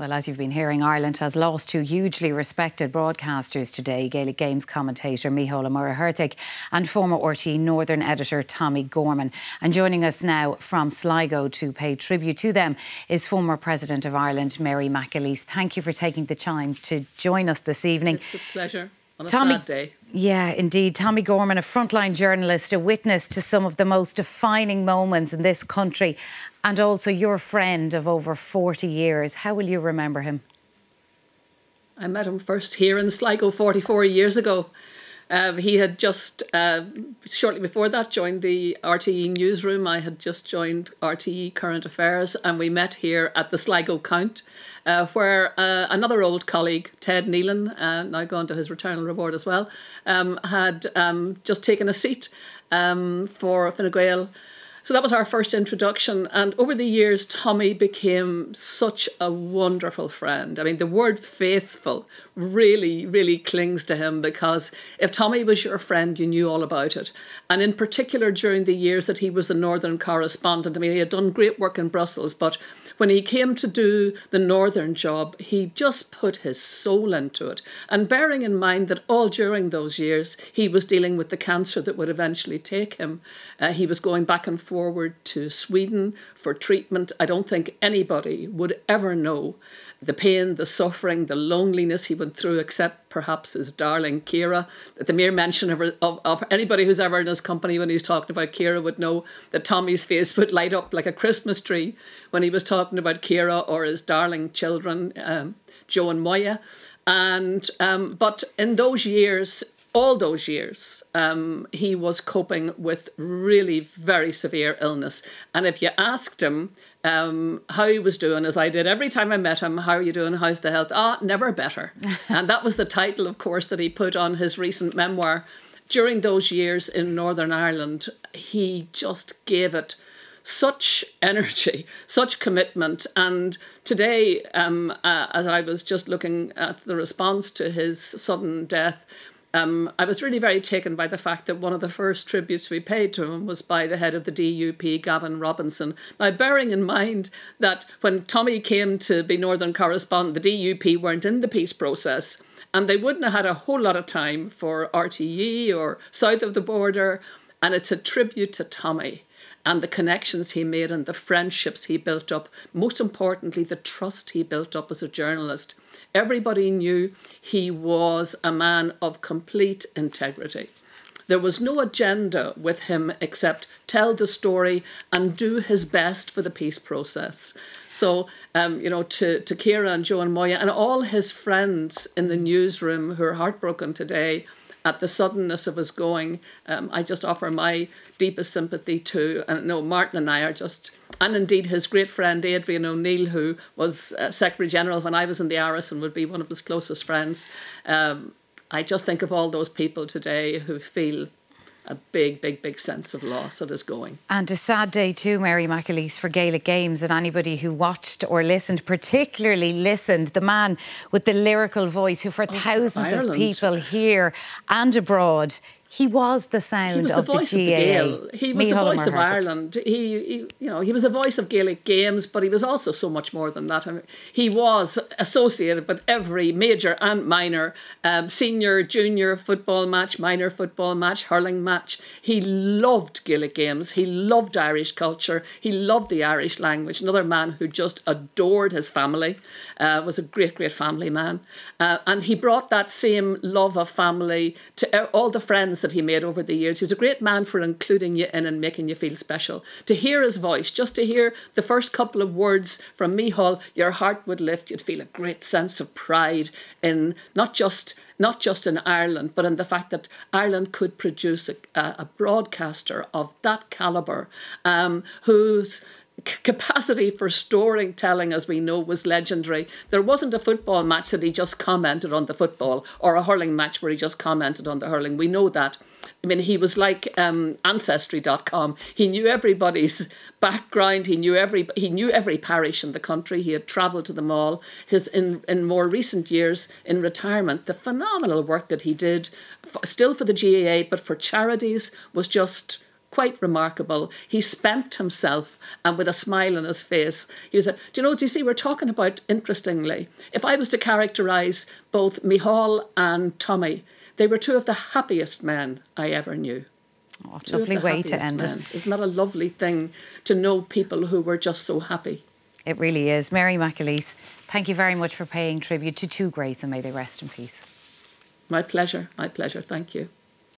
Well, as you've been hearing, Ireland has lost two hugely respected broadcasters today, Gaelic Games commentator Mícheál and Muircheartaigh and former RTÉ Northern editor Tommie Gorman. And joining us now from Sligo to pay tribute to them is former President of Ireland Mary McAleese. Thank you for taking the time to join us this evening. It's a pleasure on a Tommie, sad day. Yeah, indeed. Tommie Gorman, a frontline journalist, a witness to some of the most defining moments in this country, and also your friend of over 40 years. How will you remember him? I met him first here in Sligo 44 years ago. He had just, shortly before that, joined the RTÉ newsroom. I had just joined RTÉ Current Affairs, and we met here at the Sligo Count, where another old colleague, Ted Nealon, now gone to his returnal reward as well, had just taken a seat for Fine Gael. So that was our first introduction, and over the years Tommie became such a wonderful friend. I mean, the word faithful really, really clings to him, because if Tommie was your friend, you knew all about it. And in particular during the years that he was the Northern correspondent, I mean, he had done great work in Brussels, but when he came to do the Northern job, he just put his soul into it. And bearing in mind that all during those years, he was dealing with the cancer that would eventually take him. He was going back and forward to Sweden for treatment. I don't think anybody would ever know the pain, the suffering, the loneliness he went through, except perhaps his darling Ciara. That the mere mention of anybody who's ever in his company when he's talking about Ciara would know that Tommie's face would light up like a Christmas tree when he was talking about Ciara or his darling children, Joe and Moya. And but in those years, all those years, he was coping with really very severe illness. And if you asked him how he was doing, as I did every time I met him, how are you doing, how's the health? Never better. And that was the title, of course, that he put on his recent memoir. During those years in Northern Ireland, he just gave it such energy, such commitment. And today, as I was just looking at the response to his sudden death, I was really very taken by the fact that one of the first tributes we paid to him was by the head of the DUP, Gavin Robinson. Now, bearing in mind that when Tommie came to be Northern correspondent, the DUP weren't in the peace process, and they wouldn't have had a whole lot of time for RTÉ or south of the border. And it's a tribute to Tommie and the connections he made and the friendships he built up. Most importantly, the trust he built up as a journalist. Everybody knew he was a man of complete integrity. There was no agenda with him except tell the story and do his best for the peace process. So, you know, to Ciara and Joe and Moya and all his friends in the newsroom who are heartbroken today at the suddenness of his going, I just offer my deepest sympathy to, and no, Martin and I are just, and indeed his great friend Adrian O'Neill, who was Secretary General when I was in the Áras and would be one of his closest friends. I just think of all those people today who feel a big, big, big sense of loss at his going. And a sad day too, Mary McAleese, for Gaelic Games and anybody who watched or listened, particularly listened, the man with the lyrical voice who for thousands of people here and abroad, he was the sound of the GAA. He was the voice of Ireland. He was the voice of Gaelic Games, but he was also so much more than that. I mean, he was associated with every major and minor, senior, junior football match, minor football match, hurling match. He loved Gaelic Games. He loved Irish culture. He loved the Irish language. Another man who just adored his family, was a great, great family man. And he brought that same love of family to all the friends that he made over the years. He was a great man for including you in and making you feel special. To hear his voice, just to hear the first couple of words from Mícheál, your heart would lift. You'd feel a great sense of pride in not just in Ireland, but in the fact that Ireland could produce a broadcaster of that calibre, whose capacity for storytelling, as we know, was legendary. There wasn't a football match that he just commented on the football, or a hurling match where he just commented on the hurling. We know that. I mean, he was like Ancestry.com. He knew everybody's background. He knew every parish in the country. He had travelled to them all. In more recent years, in retirement, the phenomenal work that he did, still for the GAA, but for charities, was just quite remarkable. He spent himself, and with a smile on his face, he was. Do you see, we're talking about, interestingly, if I was to characterise both Mícheál and Tommie, they were two of the happiest men I ever knew. Oh, lovely way to end it. Isn't that a lovely thing to know people who were just so happy? It really is. Mary McAleese, thank you very much for paying tribute to two greats, and may they rest in peace. My pleasure. My pleasure. Thank you.